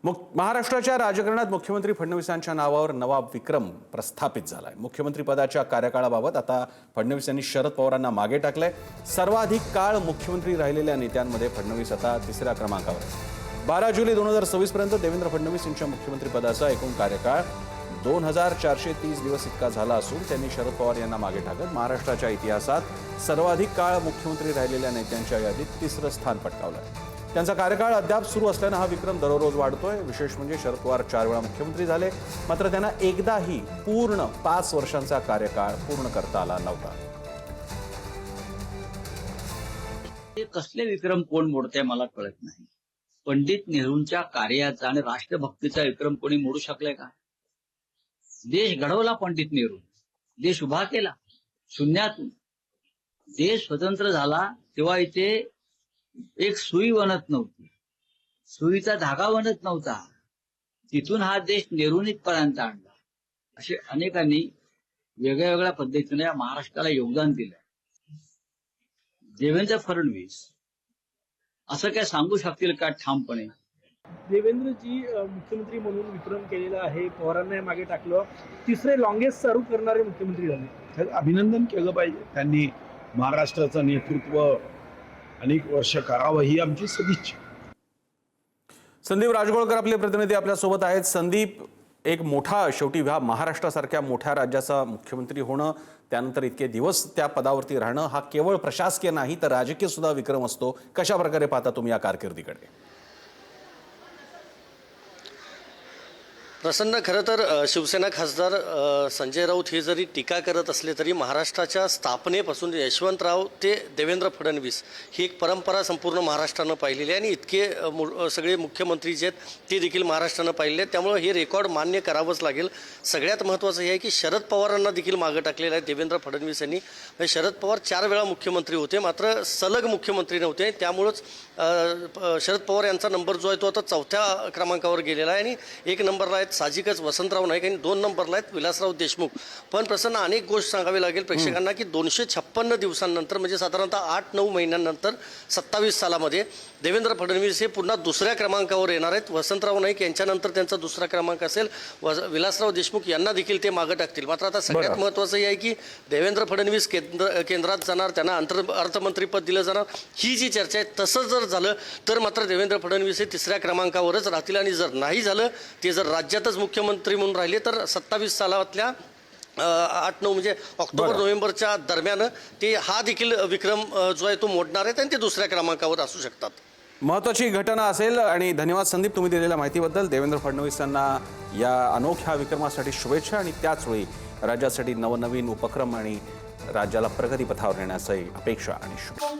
महाराष्ट्राच्या राजकारणात मुख्यमंत्री फडणवीसांच्या नावावर नवा विक्रम प्रस्थापित झालाय। मुख्यमंत्री पदाच्या कार्यकाळाबाबत आता फडणवीस यांनी शरद पवारांना मागे टाकलंय। सर्वाधिक काळ मुख्यमंत्री राहिलेल्या नेत्यांमध्ये फडणवीस आता तिसऱ्या क्रमांकावर आहे। 12 जुलै 2026 पर्यंत देवेंद्र फडणवीस यांच्या मुख्यमंत्री पदाचा एकूण कार्यकाळ 2430 दिवस इतका झाला असून त्यांनी शरद पवार यांना मागे टाकत महाराष्ट्राच्या इतिहासात सर्वाधिक काळ मुख्यमंत्री राहिलेल्या नेत्यांच्या यादीत तिसरं स्थान पटकावलंय। त्यांचा कार्यकाळ अद्याप सुरू असल्यानं हा विक्रम दररोज वाढतोय। विशेष म्हणजे शरद पवार 4 वेळा मुख्यमंत्री झाले, मात्र त्यांना एकदाही पूर्ण 5 वर्षांचा कार्यकाळ पूर्ण करता आला नव्हता। कसले विक्रम कोण मोडते मला कळत नाही। पंडित नेहरूंच्या कार्याचा आणि राष्ट्रभक्तीचा विक्रम कोणी मोडू शकले का? देश घडवला पंडित नेहरू, देश उभा केला शून्यातून। देश स्वतंत्र झाला तेव्हा इथे एक सुई बनत नव्हती, सुईचा धागा बनत नव्हता। तिथून हा देश नेहरूंपर्यंत आणला। असे अनेकांनी वेगळ्या वेगळ्या पद्धतीने या महाराष्ट्राला योगदान दिलं। देवेंद्र फडणवीस असं काय सांगू शकतील का ठामपणे? देवेंद्रजी मुख्यमंत्री म्हणून विक्रम केलेला आहे, पवारांना मागे टाकलं, तिसरे लॉंगेस्ट सर्व करणारे मुख्यमंत्री झाले। तर अभिनंदन केलं पाहिजे। त्यांनी महाराष्ट्राचं नेतृत्व अनेक वर्ष करावं ही आमची सदिच्छा। संदीप राजगोळकर आपले प्रतिनिधी आपल्या सोबत आहेत। संदीप, एक मोठा शेवटी महाराष्ट्रासारख्या मोठ्या राज्याचा मुख्यमंत्री होणं, त्यानंतर इतके दिवस त्या पदावरती राहणं हा केवळ प्रशासकीय नाही तर राजकीय सुद्धा विक्रम असतो। कशा प्रकारे पाहता तुम्ही या कारकिर्दीकडे? प्रसन्न, खरं तर शिवसेना खासदार संजय राऊत हे जरी टीका करत असले तरी महाराष्ट्राच्या स्थापनेपासून यशवंतराव ते देवेंद्र फडणवीस ही एक परंपरा संपूर्ण महाराष्ट्रानं पाहिलेली आहे आणि इतके सगळे मुख्यमंत्री जे आहेत ते देखील महाराष्ट्रानं पाहिले आहेत। त्यामुळे हे रेकॉर्ड मान्य करावंच लागेल। सगळ्यात महत्त्वाचं हे आहे की शरद पवारांना देखील मागं टाकलेलं आहे देवेंद्र फडणवीस यांनी। शरद पवार 4 वेळा मुख्यमंत्री होते, मात्र सलग मुख्यमंत्री नव्हते। त्यामुळंच शरद पवार यांचा नंबर जो आहे तो आता 4थ्या क्रमांकावर गेलेला आहे आणि 1 नंबरला आहेत साहजिकच वसंतराव नाईक आणि 2 नंबरला आहेत विलासराव देशमुख। पण प्रसन्न, अनेक गोष्ट सांगावी लागेल प्रेक्षकांना की 256 दिवसांनंतर म्हणजे साधारणतः 8-9 महिन्यांनंतर 27 सालामध्ये देवेंद्र फडणवीस हे पुन्हा 2ऱ्या क्रमांकावर येणार आहेत। वसंतराव नाईक यांच्यानंतर त्यांचा 2रा क्रमांक असेल, विलासराव देशमुख यांना देखील ते मागं टाकतील। मात्र आता सगळ्यात महत्त्वाचं हे आहे की देवेंद्र फडणवीस केंद्रात जाणार, त्यांना अर्थमंत्रीपद दिलं जाणार ही जी चर्चा आहे। तसं जर झालं तर मात्र देवेंद्र फडणवीस हे 3ऱ्या क्रमांकावरच राहतील आणि जर नाही झालं, ते जर राज्यातच मुख्यमंत्री म्हणून राहिले तर 27 सालातल्या 8-9 म्हणजे ऑक्टोबर-नोव्हेंबरच्या दरम्यान ते हा देखील विक्रम जो आहे तो मोडणार आहेत आणि ते 2ऱ्या क्रमांकावर असू शकतात। महत्त्वाची घटना असेल आणि धन्यवाद संदीप तुम्ही दिलेल्या माहितीबद्दल। देवेंद्र फडणवीसांना या अनोख्या विक्रमासाठी शुभेच्छा आणि त्याचवेळी राज्यासाठी नवनवीन उपक्रम आणि राज्याला प्रगतीपथावर नेण्याची अपेक्षा आणि शुभेच्छा।